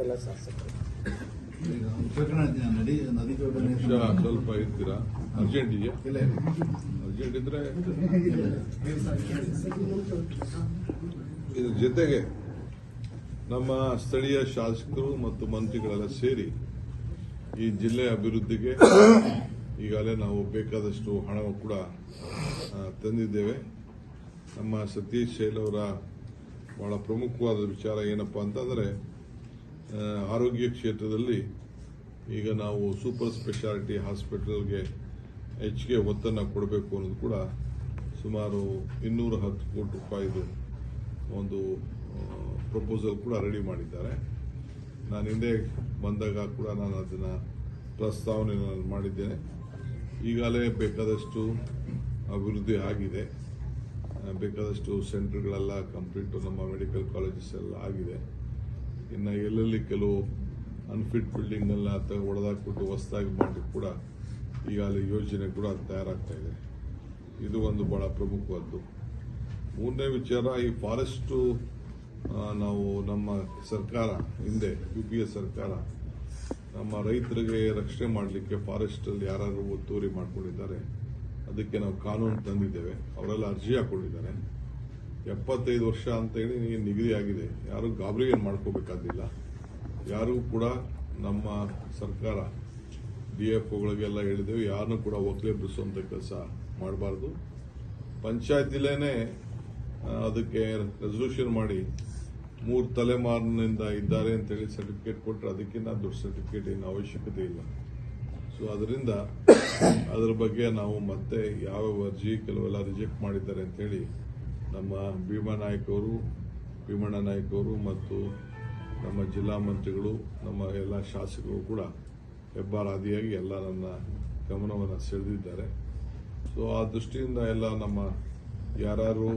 ಎಲ್ಲ ಶಾಸಕರು. ಸ್ವಲ್ಪ ಇರ್ತೀರಾ? ಅರ್ಜೆಂಟ್ ಇದೆಯಾ? ಅರ್ಜೆಂಟ್ ಇದ್ರೆ ಇದ್ರ ಜೊತೆಗೆ ನಮ್ಮ ಸ್ಥಳೀಯ ಶಾಸಕರು ಮತ್ತು ಮಂತ್ರಿಗಳೆಲ್ಲ ಸೇರಿ ಈ ಜಿಲ್ಲೆಯ ಅಭಿವೃದ್ಧಿಗೆ ಈಗಾಗಲೇ ನಾವು ಬೇಕಾದಷ್ಟು ಹಣ ಕೂಡ ತಂದಿದ್ದೇವೆ. ನಮ್ಮ ಸತೀಶ್ ಶೈಲ್ ಅವರ ಬಹಳ ಪ್ರಮುಖವಾದ ವಿಚಾರ ಏನಪ್ಪಾ ಅಂತಂದ್ರೆ, ಆರೋಗ್ಯ ಕ್ಷೇತ್ರದಲ್ಲಿ ಈಗ ನಾವು ಸೂಪರ್ ಸ್ಪೆಷಾಲಿಟಿ ಹಾಸ್ಪಿಟಲ್ಗೆ ಹೆಚ್ಚಿಗೆ ಒತ್ತನ್ನು ಕೊಡಬೇಕು ಅನ್ನೋದು ಕೂಡ ಸುಮಾರು 210 ಕೋಟಿ ರೂಪಾಯಿದು ಒಂದು ಪ್ರಪೋಸಲ್ ಕೂಡ ರೆಡಿ ಮಾಡಿದ್ದಾರೆ. ನಾನು ಹಿಂದೆ ಬಂದಾಗ ಕೂಡ ನಾನು ಅದನ್ನು ಪ್ರಸ್ತಾವನೆ ಮಾಡಿದ್ದೇನೆ. ಈಗಾಗಲೇ ಬೇಕಾದಷ್ಟು ಅಭಿವೃದ್ಧಿ ಆಗಿದೆ. ಬೇಕಾದಷ್ಟು ಸೆಂಟರ್ಗಳೆಲ್ಲ ಕಂಪ್ಲೀಟ್ ನಮ್ಮ ಮೆಡಿಕಲ್ ಕಾಲೇಜಸ್ ಎಲ್ಲ ಆಗಿದೆ. ಇನ್ನು ಎಲ್ಲೆಲ್ಲಿ ಕೆಲವು ಅನ್ಫಿಟ್ ಬಿಲ್ಡಿಂಗ್ ಎಲ್ಲ ಹೊಡೆದಾಕ್ಬಿಟ್ಟು ಹೊಸದಾಗಿ ಮಾಡಿ ಕೂಡ ಈಗಾಗಲೇ ಯೋಜನೆ ಕೂಡ ತಯಾರಾಗ್ತಾ ಇದೆ. ಇದು ಒಂದು ಬಹಳ ಪ್ರಮುಖವಾದ್ದು. ಮೂರನೇ ವಿಚಾರ, ಈ ಫಾರೆಸ್ಟ್ ನಾವು ನಮ್ಮ ಸರ್ಕಾರ ಹಿಂದೆ UPA ಸರ್ಕಾರ ನಮ್ಮ ರೈತರಿಗೆ ರಕ್ಷಣೆ ಮಾಡಲಿಕ್ಕೆ ಫಾರೆಸ್ಟ್ ಅಲ್ಲಿ ಯಾರು ಒತ್ತುವರಿ ಮಾಡ್ಕೊಂಡಿದ್ದಾರೆ ಅದಕ್ಕೆ ನಾವು ಕಾನೂನು ತಂದಿದ್ದೇವೆ. ಅವರೆಲ್ಲ ಅರ್ಜಿ ಹಾಕೊಂಡಿದ್ದಾರೆ. 75 ವರ್ಷ ಅಂತ ಹೇಳಿ ನಿಗದಿ ಆಗಿದೆ. ಯಾರು ಗಾಬರಿ ಏನು ಮಾಡ್ಕೋಬೇಕಾದಿಲ್ಲ. ಯಾರು ಕೂಡ ನಮ್ಮ ಸರ್ಕಾರ DFOಗಳಿಗೆಲ್ಲ ಹೇಳಿದ್ದೇವೆ, ಯಾರನ್ನೂ ಕೂಡ ಒಕ್ಕಲೆ ಬಿಡಿಸುವಂತ ಕೆಲಸ ಮಾಡಬಾರ್ದು. ಪಂಚಾಯತಿಲೇನೆ ಅದಕ್ಕೆ ರೆಸಲ್ಯೂಷನ್ ಮಾಡಿ 3 ತಲೆಮಾರಿನಿಂದ ಇದ್ದಾರೆ ಅಂತೇಳಿ ಸರ್ಟಿಫಿಕೇಟ್ ಕೊಟ್ಟರೆ ಅದಕ್ಕಿಂತ ದೊಡ್ಡ ಸರ್ಟಿಫಿಕೇಟ್ ಏನು ಅವಶ್ಯಕತೆ ಇಲ್ಲ. ಸೊ ಅದರಿಂದ ಅದರ ಬಗ್ಗೆ ನಾವು ಮತ್ತೆ ಯಾವ ಅರ್ಜಿ ಕೆಲವೆಲ್ಲ ರಿಜೆಕ್ಟ್ ಮಾಡಿದ್ದಾರೆ ಅಂತೇಳಿ ನಮ್ಮ ಭೀಮಣ್ಣ ನಾಯ್ಕ ಅವರು ಮತ್ತು ನಮ್ಮ ಜಿಲ್ಲಾ ಮಂತ್ರಿಗಳು, ನಮ್ಮ ಎಲ್ಲ ಶಾಸಕರು ಕೂಡ ಹೆಬ್ಬಾರಾದಿಯಾಗಿ ಎಲ್ಲ ನನ್ನ ಗಮನವನ್ನು ಸೆಳೆದಿದ್ದಾರೆ. ಸೊ ಆ ದೃಷ್ಟಿಯಿಂದ ಎಲ್ಲ ನಮ್ಮ ಯಾರು